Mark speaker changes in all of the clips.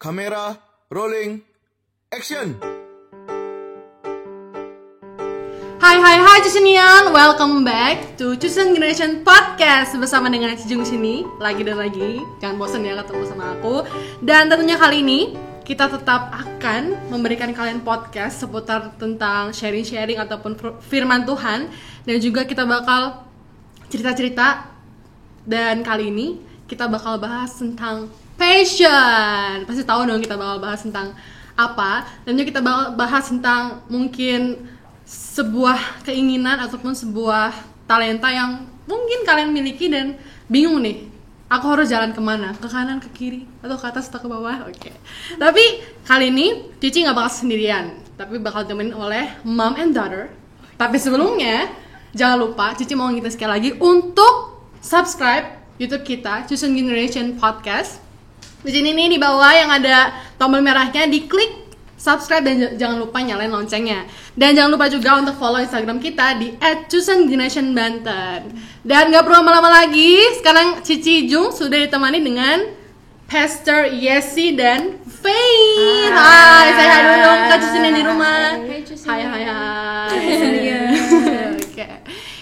Speaker 1: Kamera, rolling, action!
Speaker 2: Hai Cusenian, welcome back to Chosen Generation Podcast bersama dengan Cijung sini lagi dan lagi. Jangan bosan ya ketemu sama aku. Dan tentunya kali ini kita tetap akan memberikan kalian podcast seputar tentang sharing-sharing ataupun firman Tuhan. Dan juga kita bakal cerita-cerita. Dan kali ini kita bakal bahas tentang passion. Pasti tahu dong kita bakal bahas tentang apa. Dan juga kita bakal bahas tentang mungkin sebuah keinginan ataupun sebuah talenta yang mungkin kalian miliki dan bingung nih, aku harus jalan kemana? Ke kanan, ke kiri, atau ke atas, atau ke bawah? Oke. Tapi kali ini Cici gak bakal sendirian, tapi bakal ditemenin oleh mom and daughter. Tapi sebelumnya jangan lupa Cici mau ngingetin sekali lagi untuk subscribe YouTube kita, Chosen Generation Podcast. Di sini nih di bawah yang ada tombol merahnya, diklik subscribe dan jangan lupa nyalain loncengnya. Dan jangan lupa juga untuk follow Instagram kita di @chosengenerationbanten. Dan gak perlu lama-lama lagi, sekarang Cici Jung sudah ditemani dengan Pastor Yesi dan Faye. Hai, saya hai dulu ke Cusen yang di rumah. Hai. Oke.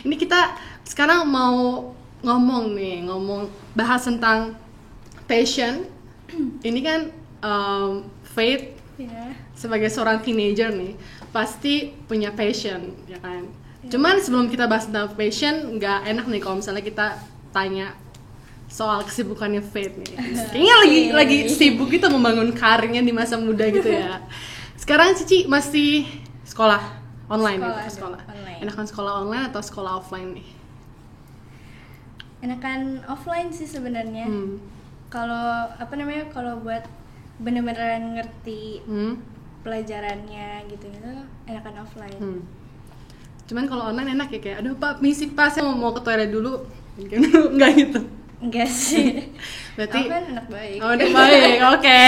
Speaker 2: Ini kita sekarang mau ngomong bahas tentang passion. Ini kan Faith sebagai seorang teenager nih pasti punya passion, ya kan? Cuman sebelum kita bahas tentang passion, nggak enak nih kalau misalnya kita tanya soal kesibukannya Faith nih. Kayaknya lagi sibuk gitu membangun karirnya di masa muda gitu ya. Sekarang Cici masih sekolah online. Enakan sekolah online atau sekolah offline nih?
Speaker 3: Enakan offline sih sebenarnya. Kalau kalau buat bener-beneran ngerti pelajarannya gitu enakan offline. Cuman kalau online enak ya, kayak aduh Pak misi pas saya mau ke toilet dulu mungkin enggak gitu. Enggak sih.
Speaker 2: Berarti
Speaker 3: offline enak baik.
Speaker 2: Oh, enak baik. Oke.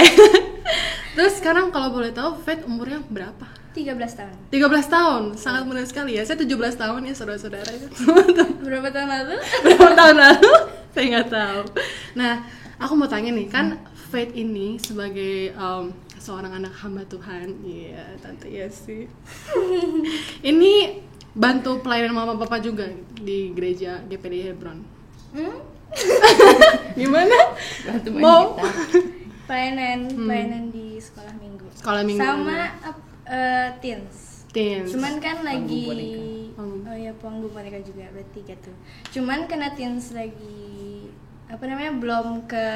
Speaker 2: Terus sekarang kalau boleh tahu Faith umurnya berapa?
Speaker 3: 13 tahun.
Speaker 2: 13 tahun, sangat muda sekali ya. Saya 17 tahun ya saudara-saudara itu.
Speaker 3: Berapa tahun lalu?
Speaker 2: Saya nggak tahu. Nah, aku mau tanya nih, kan Faith ini sebagai seorang anak hamba Tuhan, iya Tante Yesi. Ini bantu pelayanan mama papa juga di gereja GPD Hebron. Gimana?
Speaker 3: Bantu main gitar. Pelayanan di sekolah minggu. Sama teens. Cuman kan lagi panggung boneka juga berarti gitu. Cuman karena teens lagi belum ke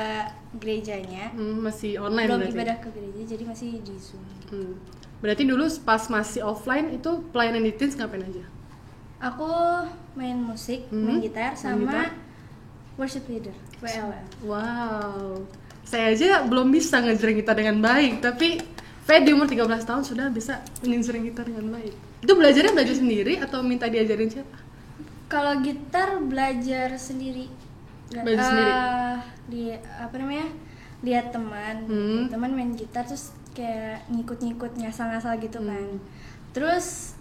Speaker 3: gerejanya,
Speaker 2: masih online,
Speaker 3: belum
Speaker 2: berarti
Speaker 3: ibadah ke gereja, jadi masih di Zoom gitu.
Speaker 2: Berarti dulu pas masih offline itu pelayanan di teens ngapain aja?
Speaker 3: Aku main musik, main gitar, sama worship leader, WLL.
Speaker 2: Wow, saya aja belum bisa ngejreng gitar dengan baik, tapi Faith di umur 13 tahun sudah bisa ngejreng gitar dengan baik. Itu belajar sendiri atau minta diajarin siapa?
Speaker 3: Kalau gitar belajar sendiri. Lihat teman main gitar terus kayak ngikut ngasal-ngasal gitu kan. Terus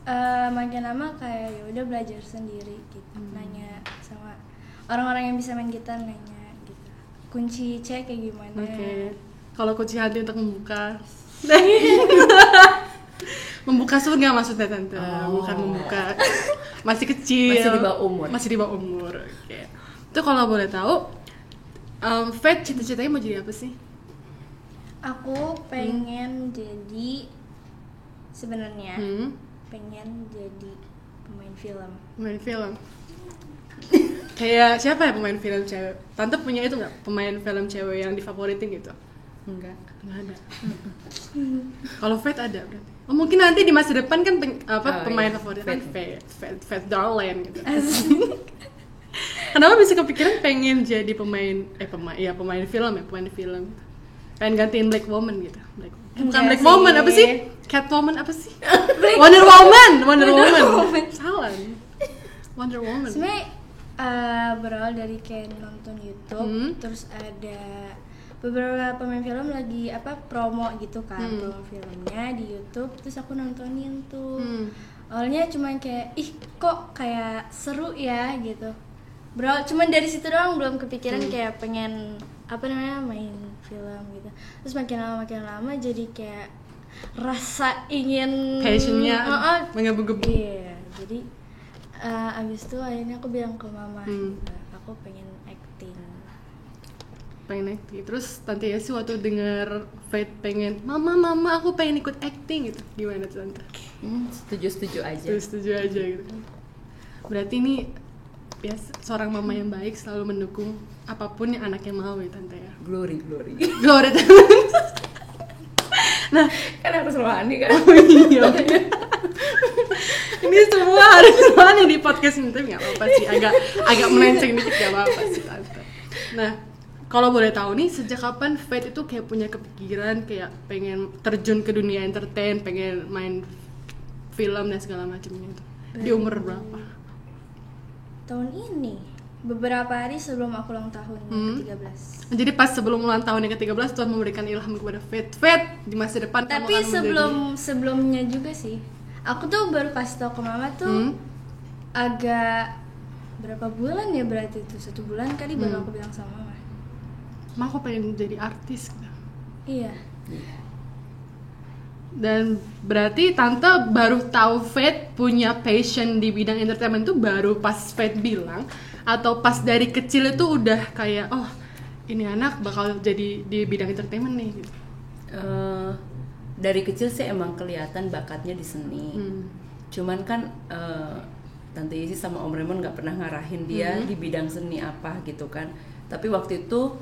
Speaker 3: makin lama kayak ya udah belajar sendiri gitu. Nanya sama orang-orang yang bisa main gitar, nanya gitu. Kunci C kayak gimana?
Speaker 2: Oke. Kalau kunci hati untuk membuka surga maksudnya Tante. Bukan membuka. Masih kecil. Masih di bawah umur. Oke. Itu kalau boleh tahu, Faith cita-citanya mau jadi apa sih?
Speaker 3: Aku pengen jadi sebenarnya pengen jadi pemain film.
Speaker 2: Pemain film. Kayak siapa ya pemain film cewek? Tante punya itu nggak? Pemain film cewek yang difavoritin gitu? Nggak ada. Kalau Faith ada berarti. Oh, mungkin nanti di masa depan kan pemain favorit kan Faith Darlan gitu. Kenapa bisa kepikiran pengen jadi pemain film? Pengen gantiin Black Woman gitu. Bukan Black Woman, apa sih? Catwoman apa sih? Wonder Woman. Salah. Wonder Woman.
Speaker 3: Sebenarnya berawal dari kayak nonton YouTube, terus ada beberapa pemain film lagi promo gitu kan, promo filmnya di YouTube, terus aku nontonin tuh. Awalnya cuma kayak kok kayak seru ya gitu. Bro, cuman dari situ doang, belum kepikiran kayak pengen main film gitu. Terus makin lama jadi kayak rasa ingin
Speaker 2: passionnya menggebu-gebu.
Speaker 3: Iya, jadi abis itu akhirnya aku bilang ke mama, aku pengen acting.
Speaker 2: Terus tante Yesi waktu denger Faith pengen, mama aku pengen ikut acting gitu, gimana tuh tante?
Speaker 4: Setuju aja
Speaker 2: gitu. Berarti ini ya seorang mama yang baik, selalu mendukung apapun yang anaknya mau ya tante ya.
Speaker 4: Glory
Speaker 2: Nah,
Speaker 4: kan harus rohani kan.
Speaker 2: Iya. Ini semua harus rohani di podcast ini, tapi nggak apa-apa sih, agak melenceng dikit, nggak apa-apa sih tante. Nah, kalau boleh tahu nih, sejak kapan Faith itu kayak punya kepikiran kayak pengen terjun ke dunia entertain, pengen main film dan segala macamnya itu? Di umur berapa?
Speaker 3: Tahun ini, beberapa hari sebelum aku ulang tahun ke-13.
Speaker 2: Jadi pas sebelum ulang tahun yang ke-13 Tuhan memberikan ilham kepada Faith di masa depan.
Speaker 3: Tapi sebelumnya juga sih, aku tuh baru kasih tau ke mama tuh agak berapa bulan ya, berarti itu 1 bulan kali baru aku bilang sama mama.
Speaker 2: Aku pengen jadi artis gitu.
Speaker 3: Iya.
Speaker 2: Dan berarti tante baru tahu Faith punya passion di bidang entertainment tuh baru pas Faith bilang, atau pas dari kecil itu udah kayak oh ini anak bakal jadi di bidang entertainment nih gitu?
Speaker 4: Dari kecil sih emang kelihatan bakatnya di seni. Cuman kan Tante Yesi sama Om Raymond nggak pernah ngarahin dia di bidang seni apa gitu kan. Tapi waktu itu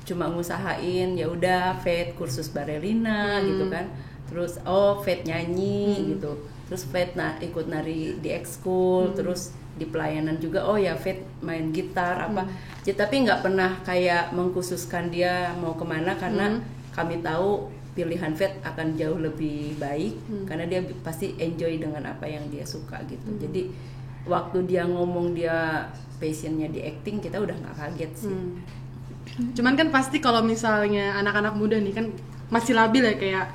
Speaker 4: cuma ngusahain ya udah Faith kursus ballerina gitu kan. Terus Faith nyanyi gitu. Terus Faith ikut nari di ekskul, terus di pelayanan juga Faith main gitar apa. Jadi tapi nggak pernah kayak mengkhususkan dia mau kemana, karena kami tahu pilihan Faith akan jauh lebih baik karena dia pasti enjoy dengan apa yang dia suka gitu. Jadi waktu dia ngomong dia passionnya di acting, kita udah nggak kaget sih.
Speaker 2: Cuman kan pasti kalau misalnya anak-anak muda nih kan masih labil ya, kayak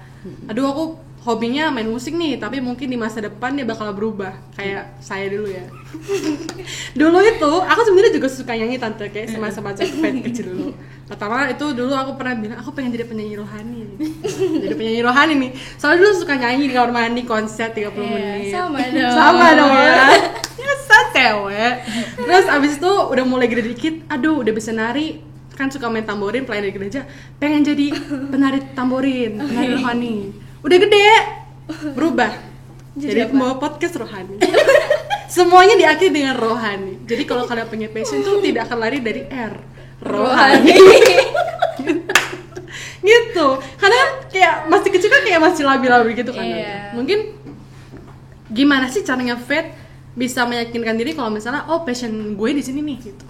Speaker 2: aduh aku hobinya main musik nih, tapi mungkin di masa depan dia bakal berubah kayak saya dulu ya. Dulu itu aku sebenarnya juga suka nyanyi tante, kayak semacam Faith kecil dulu. Pertama itu dulu aku pernah bilang aku pengen jadi penyanyi rohani. Jadi penyanyi rohani nih. Soalnya dulu suka nyanyi di kamar mandi konser 30 menit.
Speaker 3: Sama dong
Speaker 2: ya. Biasa cewek. Terus abis itu udah mulai gede dikit, aduh udah bisa nari. Kan suka main tamborin, pelayan di gereja, pengen jadi penari tamborin, penari rohani. Udah gede, berubah jadi pembawa podcast rohani. Semuanya diakhiri dengan rohani. Jadi kalau kalian punya passion tuh tidak akan lari dari R, rohani. Gitu. Karena kayak masih kecil kan kayak masih labil-labil gitu kan. Mungkin gimana sih caranya Faith bisa meyakinkan diri kalau misalnya passion gue di sini nih gitu?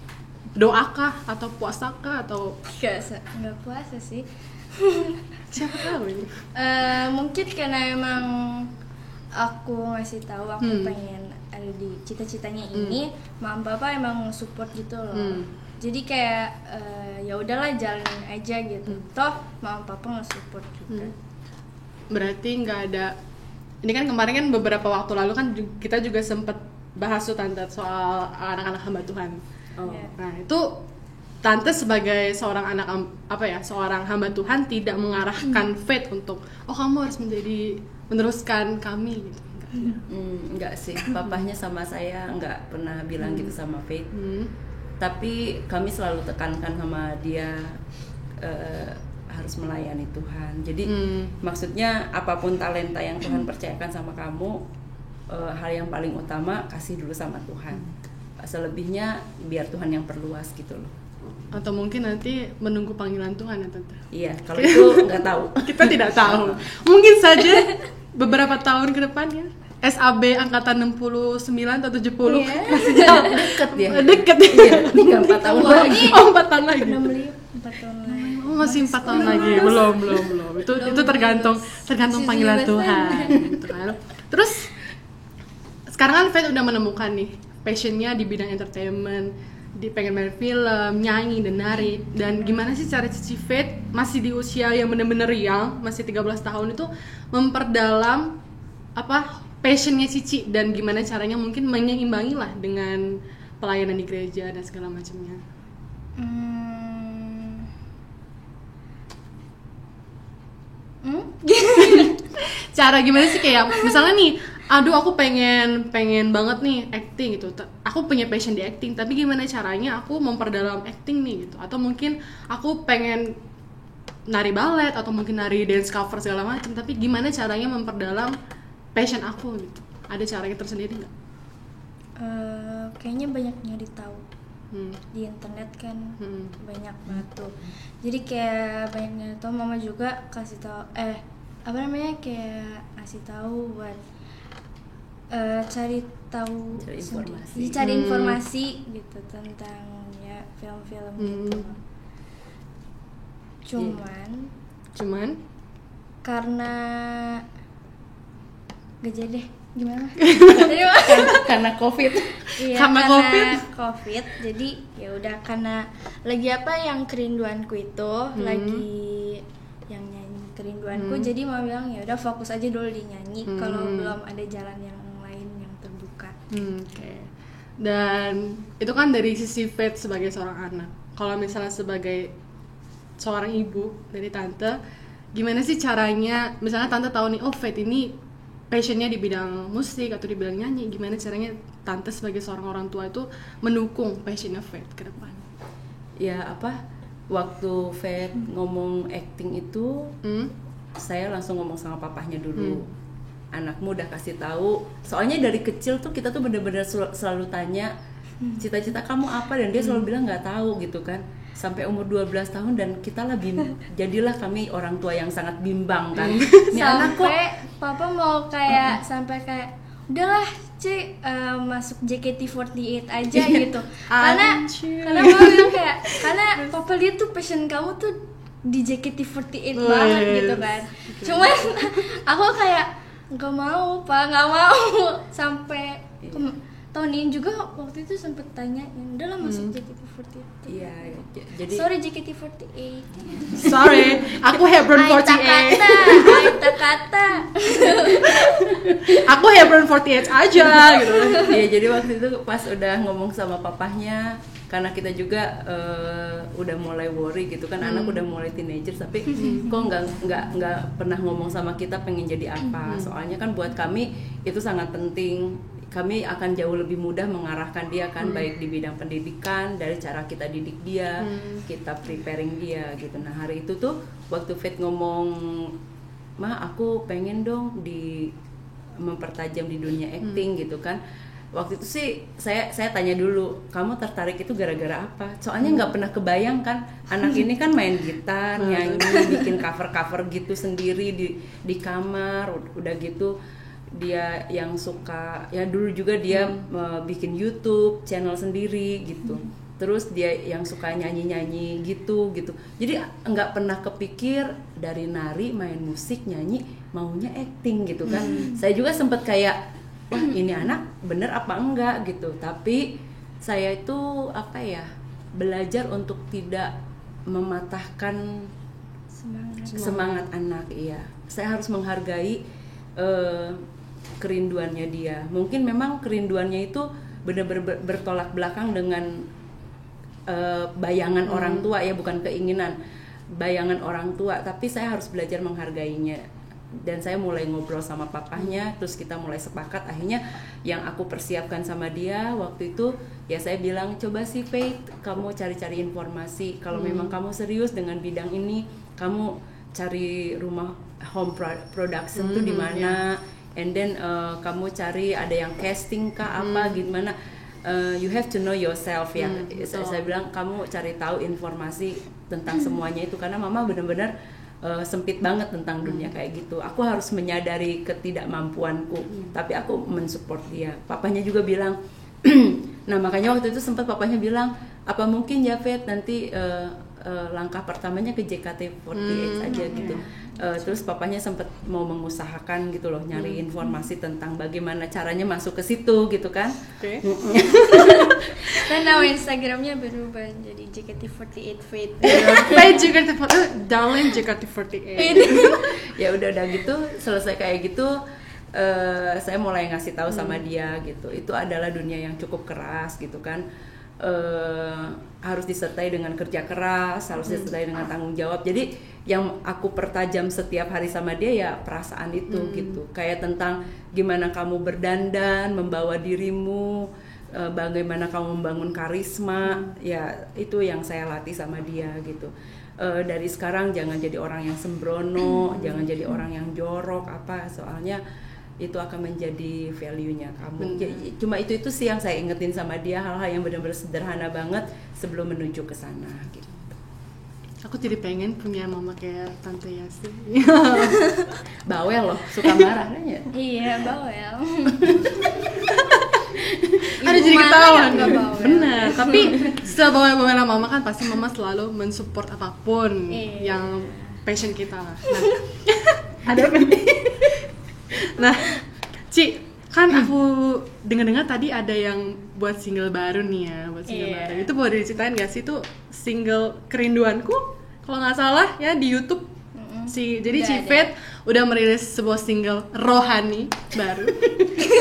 Speaker 2: Doakah atau puasakah atau
Speaker 3: nggak puasa sih.
Speaker 2: Siapa tahu ini.
Speaker 3: Mungkin karena emang aku ngasih tahu aku pengen ada di cita-citanya ini, mama papa emang support gitu loh. Jadi kayak ya udahlah jalanin aja gitu. Toh mama papa nge-support juga.
Speaker 2: Berarti nggak ada. Ini kan kemarin kan beberapa waktu lalu kan kita juga sempet bahas tuh tante soal anak-anak hamba Tuhan. Nah itu tante sebagai seorang seorang hamba Tuhan tidak mengarahkan Faith untuk kamu harus meneruskan kami gitu.
Speaker 4: Enggak sih, papahnya sama saya enggak pernah bilang gitu sama Faith. Tapi kami selalu tekankan sama dia harus melayani Tuhan. Jadi maksudnya apapun talenta yang Tuhan percayakan sama kamu, hal yang paling utama kasih dulu sama Tuhan. Selebihnya biar Tuhan yang perluas gitu loh.
Speaker 2: Atau mungkin nanti menunggu panggilan Tuhan ya tante.
Speaker 4: Iya, kalau itu nggak tahu.
Speaker 2: Kita tidak tahu. Mungkin saja beberapa tahun ke depannya SAB angkatan 69 atau 70 masih jauh. Deket ya.
Speaker 4: Iya, tinggal 4 tahun lagi.
Speaker 2: 4 tahun lagi.
Speaker 3: 4 tahun lagi.
Speaker 2: Masih 4 tahun lagi. Belum. Itu tergantung panggilan Tuhan gitu kan. Terus sekarang kan Faith udah menemukan nih passionnya di bidang entertainment, pengen main film, nyanyi, dan nari. Dan gimana sih cara Cici Faith masih di usia yang bener-bener young, masih 13 tahun itu memperdalam passionnya Cici, dan gimana caranya mungkin menyeimbangi lah dengan pelayanan di gereja dan segala macamnya. Cara gimana sih kayak misalnya nih, aduh aku pengen banget nih acting gitu, aku punya passion di acting, tapi gimana caranya aku memperdalam acting nih gitu, atau mungkin aku pengen nari ballet atau mungkin nari dance cover segala macam, tapi gimana caranya memperdalam passion aku gitu, ada caranya tersendiri nggak?
Speaker 3: Kayaknya banyak nyari tahu di internet kan, banyak banget tuh, jadi kayak banyak nyari tahu. Mama juga kasih tahu kayak kasih tahu buat cari informasi gitu tentang ya film-film gitu. Cuman karena gak jadi deh, gimana?
Speaker 4: Karena COVID.
Speaker 3: Iya,
Speaker 2: karena
Speaker 3: COVID. Jadi ya udah, karena lagi yang kerinduanku itu lagi yang nyanyi kerinduanku. Jadi mau bilang ya udah fokus aja dulu di nyanyi, kalau belum ada jalan yang lain yang terbuka.
Speaker 2: Oke. Dan itu kan dari sisi Faith sebagai seorang anak. Kalau misalnya sebagai seorang ibu dari tante, gimana sih caranya, misalnya tante tahu nih, oh Faith ini passionnya di bidang musik atau di bidang nyanyi, gimana caranya tante sebagai seorang orang tua itu mendukung passionnya Faith ke depan?
Speaker 4: Ya waktu Faith ngomong acting itu, saya langsung ngomong sama papahnya dulu. Anakmu udah kasih tahu, soalnya dari kecil tuh kita tuh bener-bener selalu tanya cita-cita kamu apa, dan dia selalu bilang nggak tahu gitu kan, sampai umur 12 tahun, dan kita lah jadilah kami orang tua yang sangat bimbang kan.
Speaker 3: Sampai papa mau kayak sampai kayak udahlah masuk JKT48 aja gitu. Karena mama bilang kayak, karena papa lihat tuh passion kamu tuh di JKT48 banget gitu kan. Cuman aku kayak nggak mau sampai tahun ini juga waktu itu sempet tanya, udahlah masuk JKT48.
Speaker 4: Iya, jadi
Speaker 3: sorry JKT48.
Speaker 2: Sorry, aku Hebron 48.
Speaker 3: Kata.
Speaker 2: Aku Hebron 48 aja gitu.
Speaker 4: Iya, jadi waktu itu pas udah ngomong sama papahnya, karena kita juga udah mulai worry gitu kan, anak udah mulai teenager, tapi kok nggak pernah ngomong sama kita pengen jadi apa. Soalnya kan buat kami itu sangat penting. Kami akan jauh lebih mudah mengarahkan dia kan, baik di bidang pendidikan, dari cara kita didik dia, kita preparing dia gitu. Nah hari itu tuh waktu Faith ngomong, Ma aku pengen dong mempertajam di dunia acting gitu kan. Waktu itu sih saya tanya dulu, kamu tertarik itu gara-gara apa? Soalnya nggak pernah kebayang kan, anak ini kan main gitar, nyanyi, bikin cover gitu sendiri di kamar, udah gitu dia yang suka, ya dulu juga dia bikin YouTube channel sendiri gitu. Terus dia yang suka nyanyi gitu. Jadi nggak pernah kepikir dari nari, main musik, nyanyi, maunya acting gitu kan. Saya juga sempet kayak, wah ini anak bener apa enggak gitu. Tapi saya itu belajar untuk tidak mematahkan semangat anak. Iya, saya harus menghargai kerinduannya dia. Mungkin memang kerinduannya itu benar-benar bertolak belakang dengan bayangan orang tua ya, bukan keinginan, bayangan orang tua, tapi saya harus belajar menghargainya. Dan saya mulai ngobrol sama papahnya, terus kita mulai sepakat. Akhirnya yang aku persiapkan sama dia waktu itu, ya saya bilang, coba sih Faith, kamu cari-cari informasi. Kalau memang kamu serius dengan bidang ini, kamu cari rumah home production tuh di mana, and then kamu cari ada yang casting kah apa gimana, you have to know yourself ya. Saya bilang kamu cari tahu informasi tentang semuanya itu, karena mama benar-benar sempit banget tentang dunia kayak gitu. Aku harus menyadari ketidakmampuanku, tapi aku mensupport dia. Papanya juga bilang nah makanya waktu itu sempat papanya bilang, apa mungkin ya Faith nanti langkah pertamanya ke JKT48 aja gitu. Terus papanya sempat mau mengusahakan gitu loh, nyari informasi tentang bagaimana caranya masuk ke situ gitu kan.
Speaker 3: Dan nama Instagramnya berubah jadi JKT48 Faith.
Speaker 2: Faith JKT48, darling JKT48.
Speaker 4: Ya udah gitu, selesai kayak gitu, saya mulai ngasih tahu sama dia gitu. Itu adalah dunia yang cukup keras gitu kan. harus disertai dengan kerja keras, harus disertai dengan tanggung jawab. Jadi yang aku pertajam setiap hari sama dia ya perasaan itu gitu. Kayak tentang gimana kamu berdandan, membawa dirimu, bagaimana kamu membangun karisma, ya itu yang saya latih sama dia gitu. Dari sekarang jangan jadi orang yang sembrono, jangan jadi orang yang jorok apa, soalnya itu akan menjadi value-nya kamu. Cuma itu sih yang saya ingetin sama dia, hal-hal yang benar-benar sederhana banget sebelum menuju ke sana gitu.
Speaker 2: Aku jadi pengen punya mama kayak Tante Yasi.
Speaker 4: Bawel loh, suka marah ya.
Speaker 3: Iya, bawel.
Speaker 2: Ada jadi ketahuan.
Speaker 3: Benar.
Speaker 2: Tapi setelah bawa mama kan pasti mama selalu mensupport apapun yang passion kita lah. Nah, ada apa nih? Nah, Ci, kan aku dengar-dengar tadi ada yang buat single baru nih ya, baru. Itu boleh diceritain gak sih, itu single Kerinduanku kalau nggak salah ya di YouTube. Jadi Cifet udah merilis sebuah single rohani baru.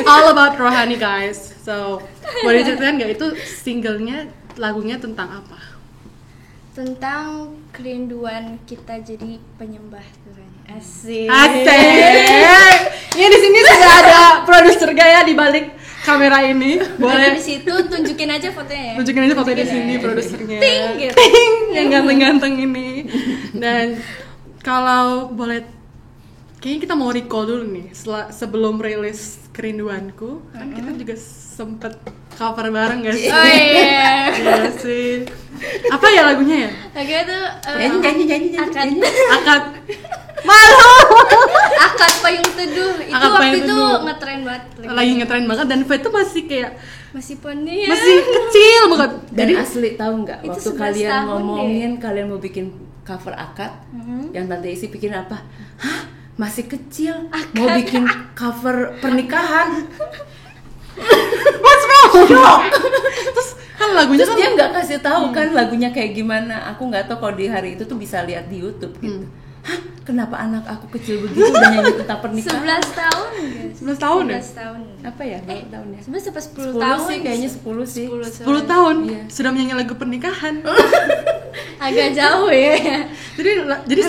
Speaker 2: All about rohani guys. So, boleh diceritain gak itu singlenya, lagunya tentang apa?
Speaker 3: Tentang kerinduan kita jadi penyembah Tuhan. Asik.
Speaker 2: Ini di sini sudah ada produser Gaya di balik kamera ini. Boleh
Speaker 3: di situ tunjukin aja fotonya ya.
Speaker 2: Tunjukin aja fotonya di sini produsernya.
Speaker 3: Ting gitu.
Speaker 2: Ting, yang ganteng-ganteng ini. Dan kalau boleh, kayaknya kita mau recall dulu nih sebelum rilis Kerinduanku, kan kita juga sempet cover bareng gak sih?
Speaker 3: Oh iya.
Speaker 2: Iya sih. Apa ya lagunya ya?
Speaker 3: Lagunya tuh
Speaker 4: nyanyi.
Speaker 2: Akad malu.
Speaker 3: Akad Payung Teduh. Itu
Speaker 2: Akad
Speaker 3: waktu
Speaker 2: Payung
Speaker 3: itu
Speaker 2: Teduh.
Speaker 3: ngetren banget.
Speaker 2: Lagi ngetren banget dan Fed tuh masih kayak
Speaker 3: Masih poni ya.
Speaker 2: masih kecil banget.
Speaker 4: Dan asli tahu nggak,
Speaker 3: Itu
Speaker 4: waktu
Speaker 3: 11
Speaker 4: kalian
Speaker 3: tahun
Speaker 4: ngomongin kalian mau bikin cover akad, yang Tante Isi pikir apa? Hah? Masih kecil, mau bikin cover pernikahan.
Speaker 2: What's wrong? Terus kan lagunya
Speaker 4: Terus
Speaker 2: kan
Speaker 4: dia nggak kasih tahu kan lagunya kayak gimana. Aku nggak tahu kalau di hari itu tuh bisa lihat di YouTube gitu. Hah? Kenapa anak aku kecil begitu udah nyanyi tentang pernikahan?
Speaker 3: 11 tahun guys.
Speaker 2: 11 tahun ya?
Speaker 3: 11 tahun.
Speaker 4: Apa ya? Berapa tahun ya?
Speaker 3: 11 sampai 10
Speaker 4: 10
Speaker 3: tahun
Speaker 4: sih kayaknya 10 sih.
Speaker 2: 10 tahun
Speaker 4: Iya.
Speaker 2: sudah menyanyi lagu pernikahan.
Speaker 3: Agak jauh ya.
Speaker 2: Jadi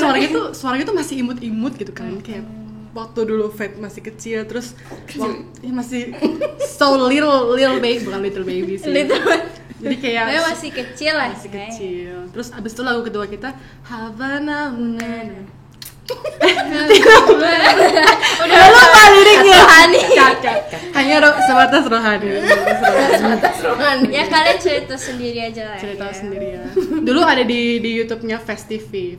Speaker 2: suaranya tuh masih imut-imut gitu kan, kayak waktu dulu Fed masih kecil, terus masih so little baby, bukan little baby sih. Jadi kayak
Speaker 3: Saya masih kecil lah.
Speaker 2: masih kecil. Terus abis itu lagu kedua kita Havana Unana. Udah lupa liriknya.
Speaker 3: Rohani.
Speaker 2: Hanya sebatas rohani.
Speaker 3: Ya kalian cerita sendiri aja lah.
Speaker 2: Cerita
Speaker 3: ya.
Speaker 2: sendiri ya. Dulu ada di YouTube-nya Fast TV.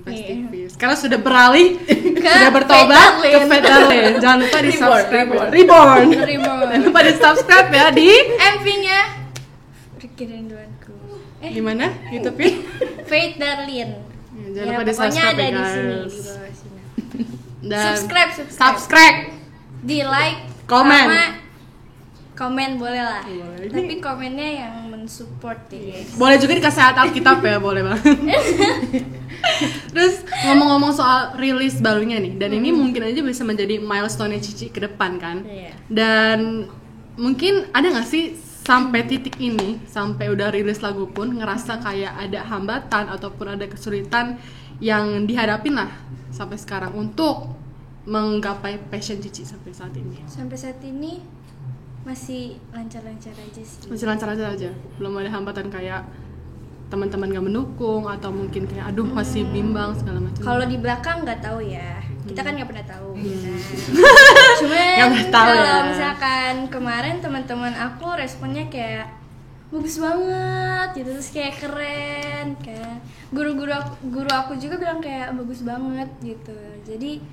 Speaker 2: Sekarang sudah beralih, sudah bertobat ke Federlin. Jangan lupa di subscribe. Reborn. Jangan lupa di subscribe ya di
Speaker 3: MV-nya Kerinduanku.
Speaker 2: gimana YouTube-nya?
Speaker 3: Faith Darlin.
Speaker 2: Jangan
Speaker 3: Ya,
Speaker 2: lupa di
Speaker 3: pokoknya
Speaker 2: subscribe
Speaker 3: ada
Speaker 2: ya
Speaker 3: di
Speaker 2: guys.
Speaker 3: sini di bawah sini.
Speaker 2: Dan
Speaker 3: Subscribe. Di like,
Speaker 2: Komen.
Speaker 3: sama komen boleh lah.
Speaker 2: Boleh.
Speaker 3: Tapi komennya yang mensupport ya guys.
Speaker 2: Boleh juga dikasih Alkitab ya, boleh banget. Terus ngomong-ngomong soal rilis barunya nih, dan ini mungkin aja bisa menjadi milestone Cici ke depan kan.
Speaker 3: Iya.
Speaker 2: Dan mungkin ada nggak sih sampai titik ini, sampai udah rilis lagu pun ngerasa kayak ada hambatan ataupun ada kesulitan yang dihadapin lah sampai sekarang untuk menggapai passion Cici sampai saat ini?
Speaker 3: Sampai saat ini masih lancar-lancar aja sih.
Speaker 2: Masih lancar-lancar aja, belum ada hambatan kayak teman-teman gak mendukung atau mungkin kayak aduh masih bimbang segala macam.
Speaker 3: Kalau di belakang nggak tahu ya, kita kan nggak pernah tahu. Cuman
Speaker 2: Nggak pernah tahu
Speaker 3: kalau
Speaker 2: ya.
Speaker 3: misalkan kemarin teman-teman aku responnya kayak bagus banget gitu, terus kayak keren kan. Guru aku juga bilang kayak bagus banget gitu. Jadi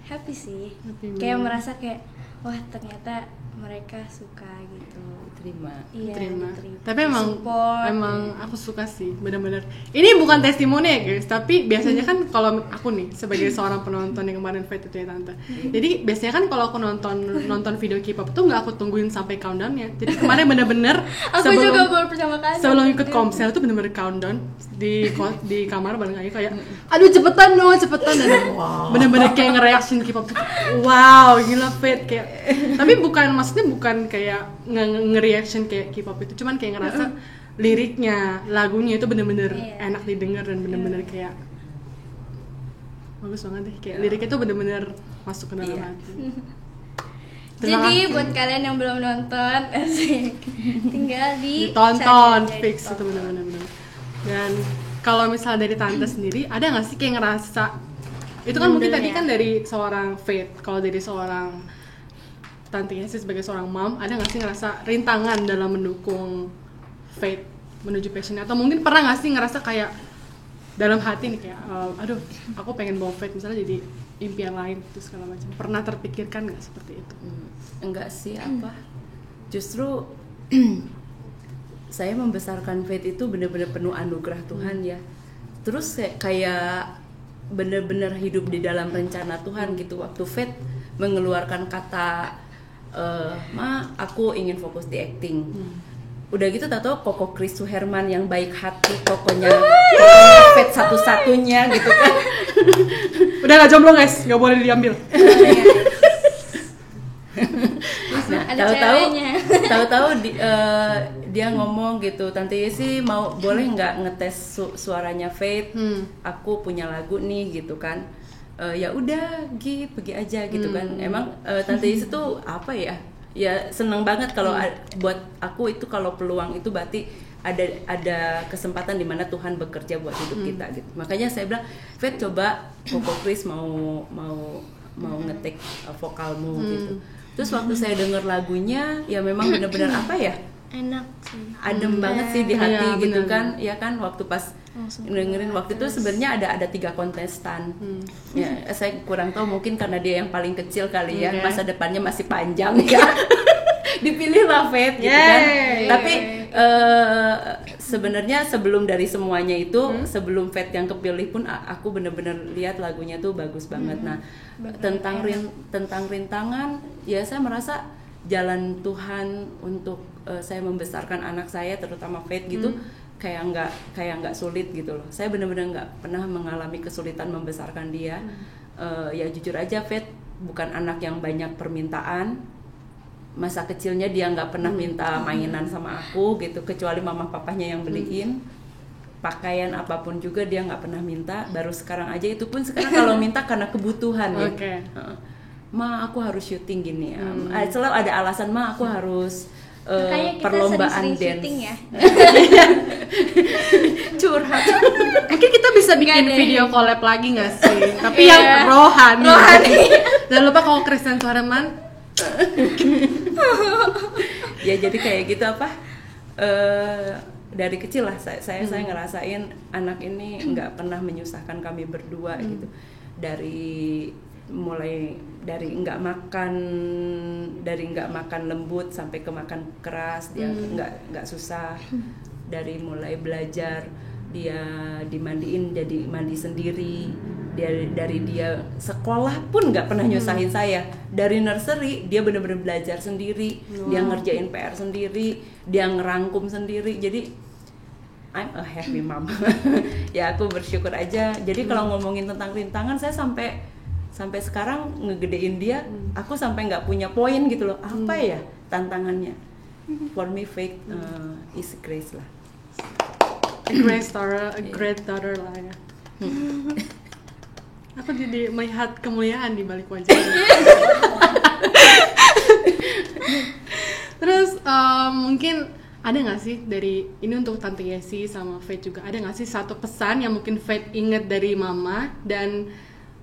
Speaker 3: happy sih. Kayak merasa kayak wah ternyata mereka suka gitu.
Speaker 4: Terima.
Speaker 3: Iya,
Speaker 2: Terima.
Speaker 3: diterima.
Speaker 2: Tapi emang
Speaker 3: Support.
Speaker 2: aku suka sih, benar-bear. Ini bukan testimoni ya guys, tapi biasanya kan kalau aku nih sebagai seorang penonton yang kemarin fight itu ya tante. Jadi biasanya kan kalau aku nonton video K-pop tuh nggak aku tungguin sampai countdownnya. Jadi kemarin bener-bener
Speaker 3: Aku juga baru pertama kali.
Speaker 2: sebelum ikut komsel tuh bener-bener countdown di kamar bareng kayak aduh cepetan dong dan bener-bener kayak nge-reaction K-pop tuh wow gila fit kayak tapi bukan maksud maksudnya bukan kayak nge-reaction kayak K-pop itu, cuman kayak ngerasa liriknya, lagunya itu bener-bener enak didengar dan bener-bener kayak bagus banget deh, kayak liriknya tuh bener-bener masuk ke dalam hati.
Speaker 3: Jadi buat kalian yang belum nonton, tinggal
Speaker 2: ditonton, fix itu bener-bener. Dan kalau misalnya dari tante sendiri, ada nggak sih kayak ngerasa itu kan mungkin tadi kan dari seorang Faith, kalau dari seorang tante Yesi sebagai seorang mom, ada nggak sih ngerasa rintangan dalam mendukung Faith menuju passionnya, atau mungkin pernah nggak sih ngerasa kayak dalam hati nih kayak aduh aku pengen bawa Faith misalnya jadi impian lain itu segala macam, pernah terpikirkan nggak seperti itu?
Speaker 4: Enggak sih, justru saya membesarkan Faith itu benar-benar penuh anugerah Tuhan ya. Terus kayak benar-benar hidup di dalam rencana Tuhan gitu. Waktu Faith mengeluarkan kata Ma, aku ingin fokus di acting. Udah gitu tahu Koko Chris Suherman yang baik hati, kokonya Faith satu-satunya gitu kan.
Speaker 2: Udah gak jomblo guys, gak boleh diambil.
Speaker 4: Nah, tahu-tahu dia ngomong gitu, Tante Yesi boleh nggak ngetes suaranya Faith? Aku punya lagu nih gitu kan. Ya udah, pergi aja gitu kan. Emang Tante Yesi tuh apa ya? Ya seneng banget kalau buat aku itu, kalau peluang itu berarti ada kesempatan di mana Tuhan bekerja buat hidup kita gitu. Makanya saya bilang, Faith coba Koko Chris mau ngetik vokalmu gitu. Terus waktu saya denger lagunya, ya memang benar-benar apa ya?
Speaker 3: Enak sih.
Speaker 4: Adem banget sih di hati gitu kan. Ya kan waktu pas dengerin waktu itu sebenarnya ada 3 kontestan. Ya, saya kurang tahu, mungkin karena dia yang paling kecil kali ya, masa depannya masih panjang ya. Dipilihlah Faith gitu kan. Tapi sebenarnya sebelum dari semuanya itu, sebelum Faith yang kepilih pun aku benar-benar lihat lagunya tuh bagus banget. Nah, tentang rintangan, ya saya merasa jalan Tuhan untuk saya membesarkan anak saya, terutama Faith gitu, kayak nggak sulit gitu loh. Saya benar-benar nggak pernah mengalami kesulitan membesarkan dia. Ya jujur aja, Faith bukan anak yang banyak permintaan. Masa kecilnya dia nggak pernah minta mainan sama aku gitu, kecuali mama papanya yang beliin. Pakaian apapun juga dia nggak pernah minta. Baru sekarang aja, itu pun sekarang kalau minta karena kebutuhan ya. Ma, aku harus syuting gini. Selalu ada alasan, Ma, aku harus perlombaan dance
Speaker 3: ya.
Speaker 4: Curhat.
Speaker 2: Mungkin kita bisa bikin video collab lagi nggak sih? Tapi yang rohani. Jangan lupa kalau Christian Suherman.
Speaker 4: Ya jadi kayak gitu dari kecil lah saya ngerasain anak ini nggak pernah menyusahkan kami berdua gitu. Mulai dari nggak makan lembut sampai ke makan keras, dia nggak susah. Dari mulai belajar dia dimandiin jadi mandi sendiri. Dari dia sekolah pun nggak pernah nyusahin saya. Dari nursery dia benar-benar belajar sendiri, dia ngerjain PR sendiri, dia ngerangkum sendiri. Jadi I'm a happy mom. Ya aku bersyukur aja. Jadi kalau ngomongin tentang rintangan, saya sampai sekarang ngegedein dia, aku sampai nggak punya poin gitu loh. Apa ya tantangannya? For me, Faith is grace lah.
Speaker 2: A great daughter lah ya. Aku jadi melihat kemuliaan di balik wajahnya. Terus mungkin ada nggak sih dari ini untuk Tante Yesi sama Faith juga, ada nggak sih satu pesan yang mungkin Faith inget dari Mama, dan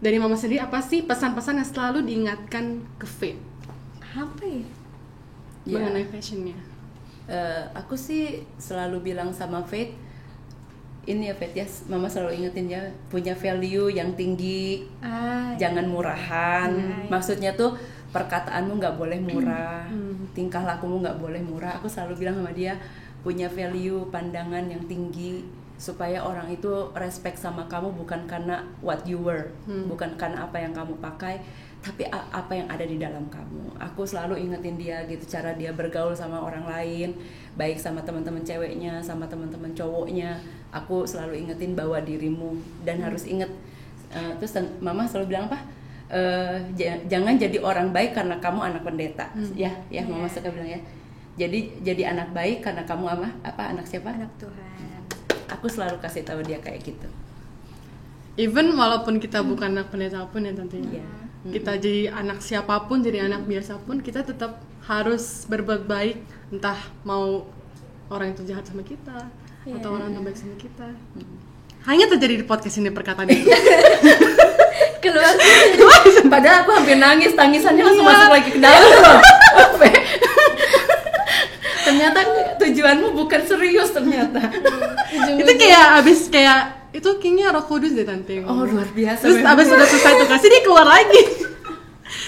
Speaker 2: dari Mama sendiri apa sih pesan-pesan yang selalu diingatkan ke Faith?
Speaker 3: Apa ya?
Speaker 2: Mengenai fashionnya.
Speaker 4: Aku sih selalu bilang sama Faith, ini ya Faith ya, Mama selalu ingetin ya, punya value yang tinggi, jangan murahan. Maksudnya tuh perkataanmu nggak boleh murah, tingkah lakumu nggak boleh murah. Aku selalu bilang sama dia, punya value, pandangan yang tinggi, supaya orang itu respect sama kamu bukan karena what you were, bukan karena apa yang kamu pakai, tapi apa yang ada di dalam kamu. Aku selalu ingetin dia gitu, cara dia bergaul sama orang lain, baik sama teman-teman ceweknya, sama teman-teman cowoknya. Aku selalu ingetin bahwa dirimu dan harus inget. Terus Mama selalu bilang apa? jangan jadi orang baik karena kamu anak pendeta. Mama suka bilang ya. Jadi anak baik karena kamu anak siapa?
Speaker 3: Anak Tuhan.
Speaker 4: Aku selalu kasih tahu dia kayak gitu.
Speaker 2: Even walaupun kita bukan anak pendeta pun ya tentunya. Kita jadi anak siapapun, jadi anak biasa pun, kita tetap harus berbuat baik, entah mau orang itu jahat sama kita atau orang itu baik sama kita. Hanya terjadi di podcast ini perkataan itu.
Speaker 3: Keluar.
Speaker 4: Padahal aku hampir nangis, tangisannya langsung masuk lagi ke dalam loh. Ternyata tujuanmu bukan serius ternyata.
Speaker 2: Itu kayak itu kayaknya Roh Kudus deh tante.
Speaker 4: Oh luar biasa.
Speaker 2: Terus abis udah selesai tugas dia keluar lagi.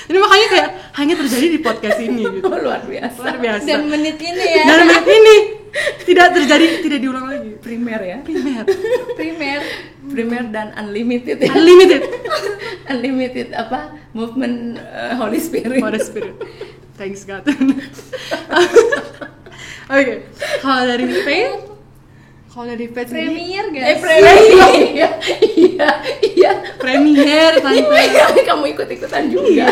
Speaker 2: Jadi makanya kayak hanya terjadi di podcast ini gitu.
Speaker 4: Oh, luar biasa.
Speaker 3: Dan menit ini ya.
Speaker 2: Dan menit ini tidak terjadi, tidak diulang lagi.
Speaker 4: Primer ya.
Speaker 3: Primer
Speaker 4: dan unlimited ya. Unlimited apa? Movement Holy Spirit.
Speaker 2: Thanks God. Oke. Kalau dari Faith
Speaker 3: Premier guys.
Speaker 4: Iya.
Speaker 2: Premier tante.
Speaker 4: Kamu ikut-ikutan juga.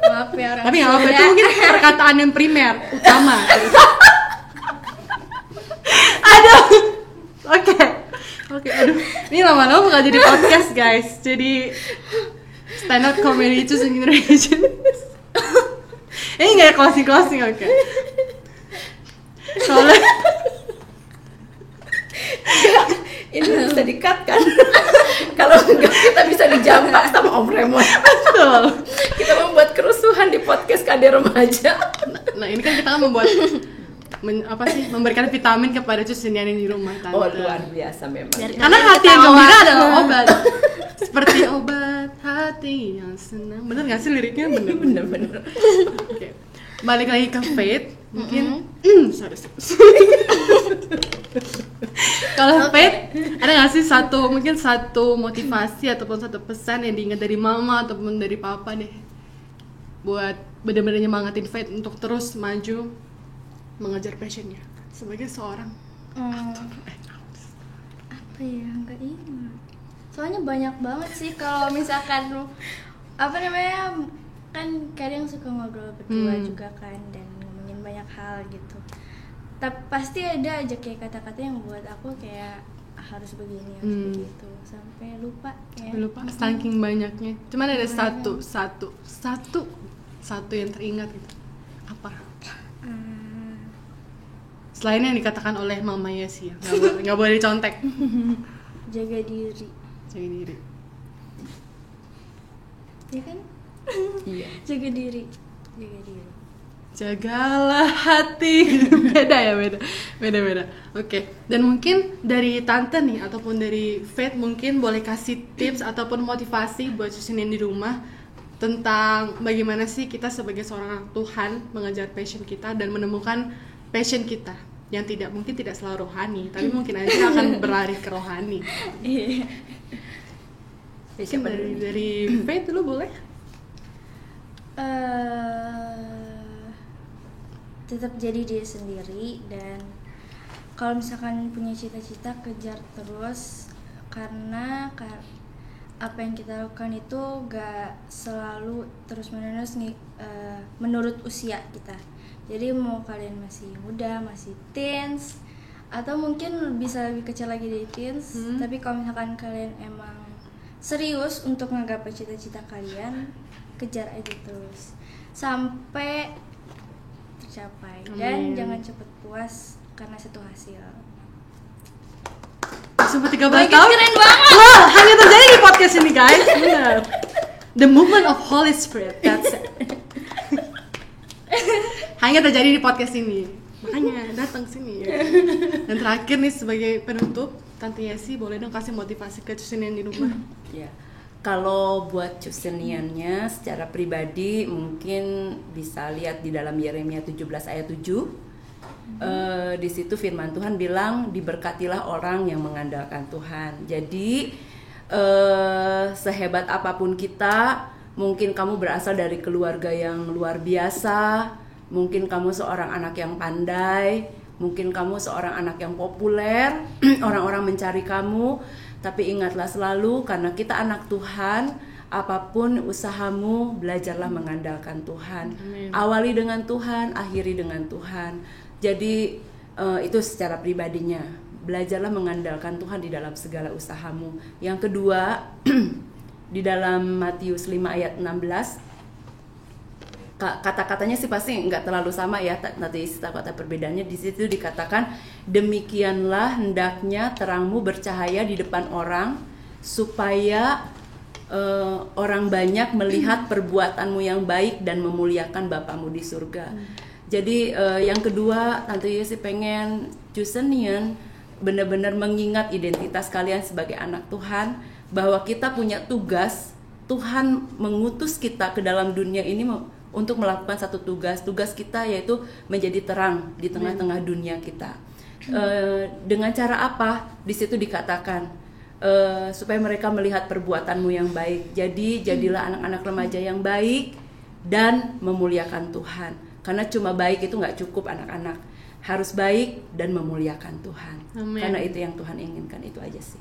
Speaker 3: Maaf ya orang.
Speaker 2: Tapi nggak apa-apa, itu mungkin perkataan yang primer utama. Aduh. Oke. Aduh. Ini lama-lama bakal jadi podcast guys. Jadi stand up comedy Choosing Generation. Ini nggak closing oke. Soalnya
Speaker 4: ini bisa di-cut kan? Kalau enggak kita bisa dijambak sama Om Remon.
Speaker 2: betul.
Speaker 4: Kita membuat kerusuhan di podcast KD Remaja.
Speaker 2: Nah ini kan kita membuat memberikan vitamin kepada Cusinian yang di rumah tante.
Speaker 4: Oh luar biasa memang.
Speaker 2: Karena hati yang gembira adalah obat. Seperti obat hati yang senang. Bener nggak sih liriknya?
Speaker 4: Bener.
Speaker 2: Oke. Balik lagi ke Faith. Mungkin sorry. Kalau Faith ada nggak sih satu motivasi ataupun satu pesan yang diingat dari mama ataupun dari papa deh buat benar-benar nyemangatin Faith untuk terus maju mengejar passionnya sebagai seorang
Speaker 3: apa ya, nggak ingat. Soalnya banyak banget sih kalau misalkan kan kadang suka ngobrol berdua juga kan dan ngomongin banyak hal gitu. Tapi pasti ada aja kayak kata-kata yang buat aku kayak harus begini harus begitu sampai lupa
Speaker 2: saking banyaknya. Cuman ada satu yang teringat gitu. Apa? Selain yang dikatakan oleh mamanya sih ya, nggak boleh dicontek.
Speaker 3: Jaga diri. Ya kan?
Speaker 4: Iya.
Speaker 3: Jaga diri.
Speaker 2: Jagalah hati. beda. Oke. Dan mungkin dari tante nih ataupun dari Faith mungkin boleh kasih tips ataupun motivasi buat Cusinian di rumah tentang bagaimana sih kita sebagai seorang anak Tuhan mengejar passion kita dan menemukan passion kita yang mungkin tidak selalu rohani, tapi mungkin aja akan berlari ke rohani. Mungkin dari Faith dulu boleh?
Speaker 3: Tetap jadi diri sendiri dan kalau misalkan punya cita-cita kejar terus karena apa yang kita lakukan itu gak selalu terus-menerus menurut usia kita. Jadi mau kalian masih muda, masih teens atau mungkin bisa lebih kecil lagi dari teens, tapi kalau misalkan kalian emang serius untuk menggapai cita-cita kalian, kejar aja terus sampai tercapai. Dan jangan cepet puas karena satu hasil.
Speaker 2: Sumpah 13 tahun
Speaker 3: keren banget.
Speaker 2: Wah, hanya terjadi di podcast ini guys. Benar. The movement of Holy Spirit, that's it. Hanya terjadi di podcast ini. Makanya datang sini ya. Dan terakhir nih sebagai penutup, Tante Yesi boleh dong kasih motivasi ke Cusinian di rumah.
Speaker 4: Ya. Kalau buat Cusiniannya secara pribadi mungkin bisa lihat di dalam Yeremia 17 ayat 7. Di situ firman Tuhan bilang diberkatilah orang yang mengandalkan Tuhan. Jadi sehebat apapun kita, mungkin kamu berasal dari keluarga yang luar biasa, mungkin kamu seorang anak yang pandai, mungkin kamu seorang anak yang populer, orang-orang mencari kamu, tapi ingatlah selalu karena kita anak Tuhan, apapun usahamu, belajarlah mengandalkan Tuhan.
Speaker 2: Amin.
Speaker 4: Awali dengan Tuhan, akhiri dengan Tuhan. Jadi itu secara pribadinya, belajarlah mengandalkan Tuhan di dalam segala usahamu. Yang kedua, di dalam Matius 5 ayat 16, kata-katanya sih pasti nggak terlalu sama ya, nanti kata perbedaannya. Di situ dikatakan, demikianlah hendaknya terangmu bercahaya di depan orang, supaya orang banyak melihat perbuatanmu yang baik dan memuliakan Bapamu di surga. Jadi yang kedua, Tante Yesi pengen Jusenian benar-benar mengingat identitas kalian sebagai anak Tuhan, bahwa kita punya tugas. Tuhan mengutus kita ke dalam dunia ini untuk melakukan satu tugas. Tugas kita yaitu menjadi terang di tengah-tengah dunia kita. Dengan cara apa? Di situ dikatakan supaya mereka melihat perbuatanmu yang baik. Jadi jadilah anak-anak remaja yang baik dan memuliakan Tuhan. Karena cuma baik itu nggak cukup, anak-anak harus baik dan memuliakan Tuhan.
Speaker 2: Amen.
Speaker 4: Karena itu yang Tuhan inginkan, itu aja sih.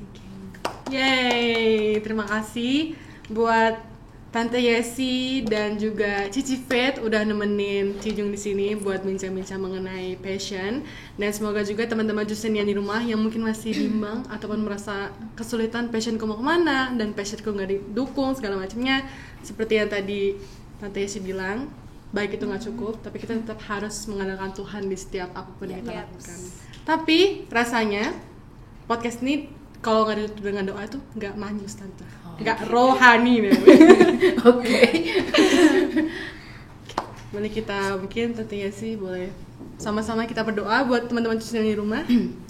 Speaker 2: Yeay, terima kasih buat Tante Yesi dan juga Cici Faith udah nemenin Cijung di sini buat bincang-bincang mengenai passion. Dan semoga juga teman-teman Jusenian di rumah yang mungkin masih bimbang ataupun merasa kesulitan passionku mau kemana dan passionku nggak didukung segala macamnya, seperti yang tadi Tante Yesi bilang, baik itu nggak cukup, tapi kita tetap harus mengandalkan Tuhan di setiap apapun yang kita lakukan. Tapi rasanya podcast ini kalau nggak ditutup dengan doa itu nggak manjus, Tante, nggak rohani deh.
Speaker 4: Oke.
Speaker 2: Boleh kita mungkin Tante Yesi boleh sama-sama kita berdoa buat teman-teman Jusenian di rumah.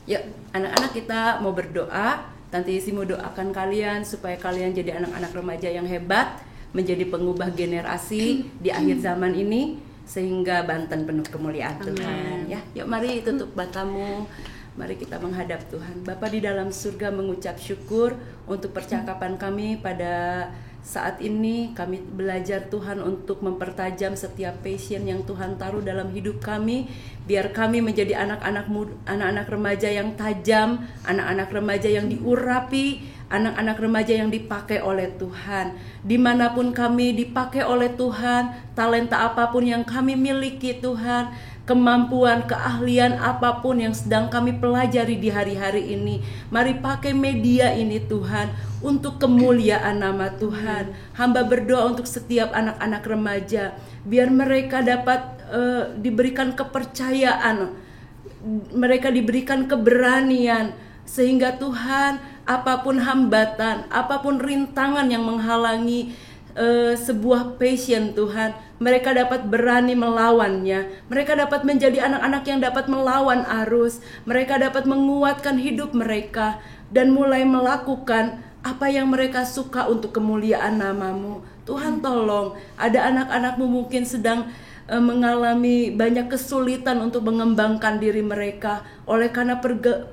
Speaker 4: Yuk, anak-anak kita mau berdoa. Tante Yesi mau doakan kalian supaya kalian jadi anak-anak remaja yang hebat, menjadi pengubah generasi di akhir zaman ini, sehingga Banten penuh kemuliaan Tuhan. Ya, yuk mari tutup matamu. Mari kita menghadap Tuhan. Bapa di dalam surga, mengucap syukur untuk percakapan kami pada saat ini. Kami belajar Tuhan untuk mempertajam setiap passion yang Tuhan taruh dalam hidup kami. Biar kami menjadi anak-anak remaja yang tajam, anak-anak remaja yang diurapi, anak-anak remaja yang dipakai oleh Tuhan. Dimanapun kami dipakai oleh Tuhan, talenta apapun yang kami miliki Tuhan, kemampuan, keahlian apapun yang sedang kami pelajari di hari-hari ini, mari pakai media ini Tuhan untuk kemuliaan nama Tuhan. Hamba berdoa untuk setiap anak-anak remaja, biar mereka dapat diberikan kepercayaan, mereka diberikan keberanian, sehingga Tuhan, apapun hambatan, apapun rintangan yang menghalangi sebuah passion Tuhan, mereka dapat berani melawannya. Mereka dapat menjadi anak-anak yang dapat melawan arus. Mereka dapat menguatkan hidup mereka dan mulai melakukan apa yang mereka suka untuk kemuliaan nama-Mu. Tuhan tolong, ada anak-anak-Mu mungkin sedang mengalami banyak kesulitan untuk mengembangkan diri mereka oleh karena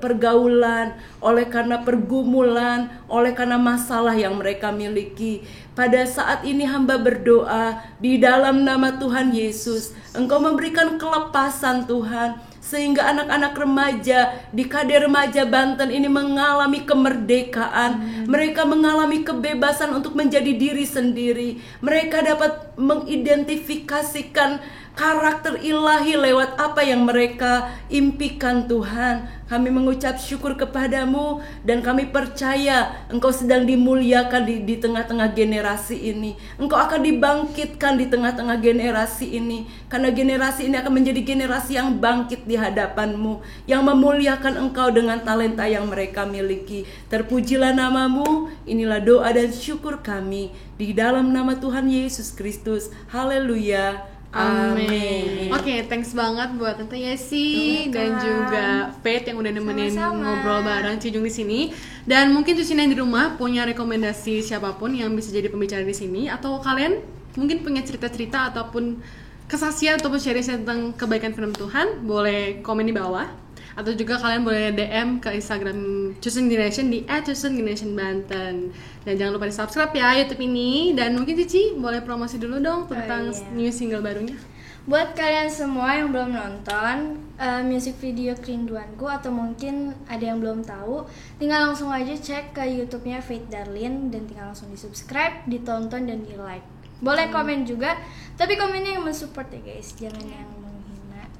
Speaker 4: pergaulan, oleh karena pergumulan, oleh karena masalah yang mereka miliki. Pada saat ini hamba berdoa di dalam nama Tuhan Yesus, Engkau memberikan kelepasan Tuhan, sehingga anak-anak remaja di KD Remaja Banten ini mengalami kemerdekaan. Mereka mengalami kebebasan untuk menjadi diri sendiri. Mereka dapat mengidentifikasikan karakter ilahi lewat apa yang mereka impikan Tuhan. Kami mengucap syukur kepadamu dan kami percaya Engkau sedang dimuliakan di tengah-tengah generasi ini. Engkau akan dibangkitkan di tengah-tengah generasi ini, karena generasi ini akan menjadi generasi yang bangkit di hadapan-Mu, yang memuliakan Engkau dengan talenta yang mereka miliki. Terpujilah nama-Mu. Inilah doa dan syukur kami di dalam nama Tuhan Yesus Kristus. Haleluya. Amin.
Speaker 2: Oke, thanks banget buat Tante Yesi dan juga Faith yang udah nemenin ngobrol bareng Cijung di sini. Dan mungkin Jusenian di rumah punya rekomendasi siapapun yang bisa jadi pembicara di sini, atau kalian mungkin punya cerita-cerita ataupun kesaksian ataupun sharing tentang kebaikan firman Tuhan, boleh komen di bawah. Atau juga kalian boleh DM ke Instagram Chosen Generation di @chosengenerationbanten. Dan jangan lupa di subscribe ya YouTube ini. Dan mungkin Cici boleh promosi dulu dong tentang new single barunya.
Speaker 3: Buat kalian semua yang belum nonton music video Kerinduanku atau mungkin ada yang belum tahu, tinggal langsung aja cek ke YouTube-nya Faith Darlin dan tinggal langsung di-subscribe, ditonton dan di-like. Boleh komen juga, tapi komennya yang mensupport ya guys, jangan yang menghina.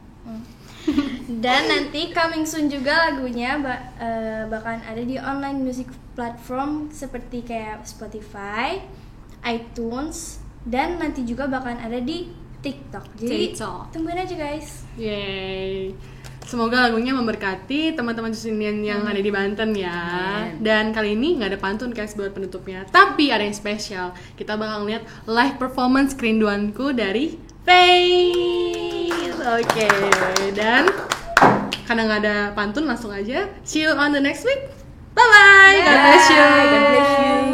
Speaker 3: Dan nanti coming soon juga lagunya bakalan ada di online music platform seperti kayak Spotify, iTunes, dan nanti juga bakalan ada di TikTok. Jadi tungguin aja guys.
Speaker 2: Yeay. Semoga lagunya memberkati teman-teman Jusinian yang ada di Banten ya. Dan kali ini nggak ada pantun guys buat penutupnya, tapi ada yang spesial. Kita bakal lihat live performance Kerinduanku dari Faith. Oke. Dan karena nggak ada pantun, langsung aja see you on the next week. Bye bye. God bless you.
Speaker 4: God bless you.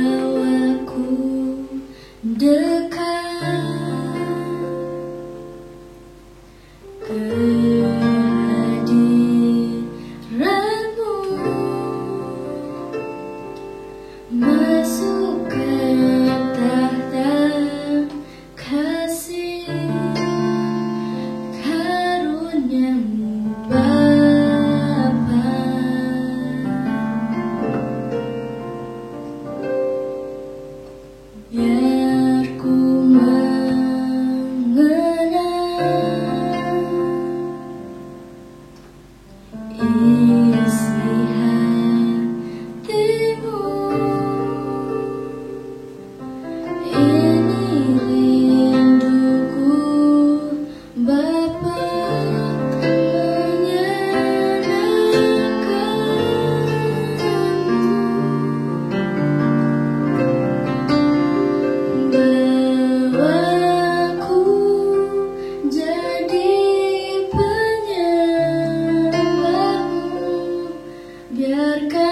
Speaker 3: Bawaku dekat ke hadiratmu, masuk ke tahta kasih karuniamu Bapa. Biar ku mengenang isi hatimu, ini rinduku Bapa, bawaku jadi penyembahmu, biarkan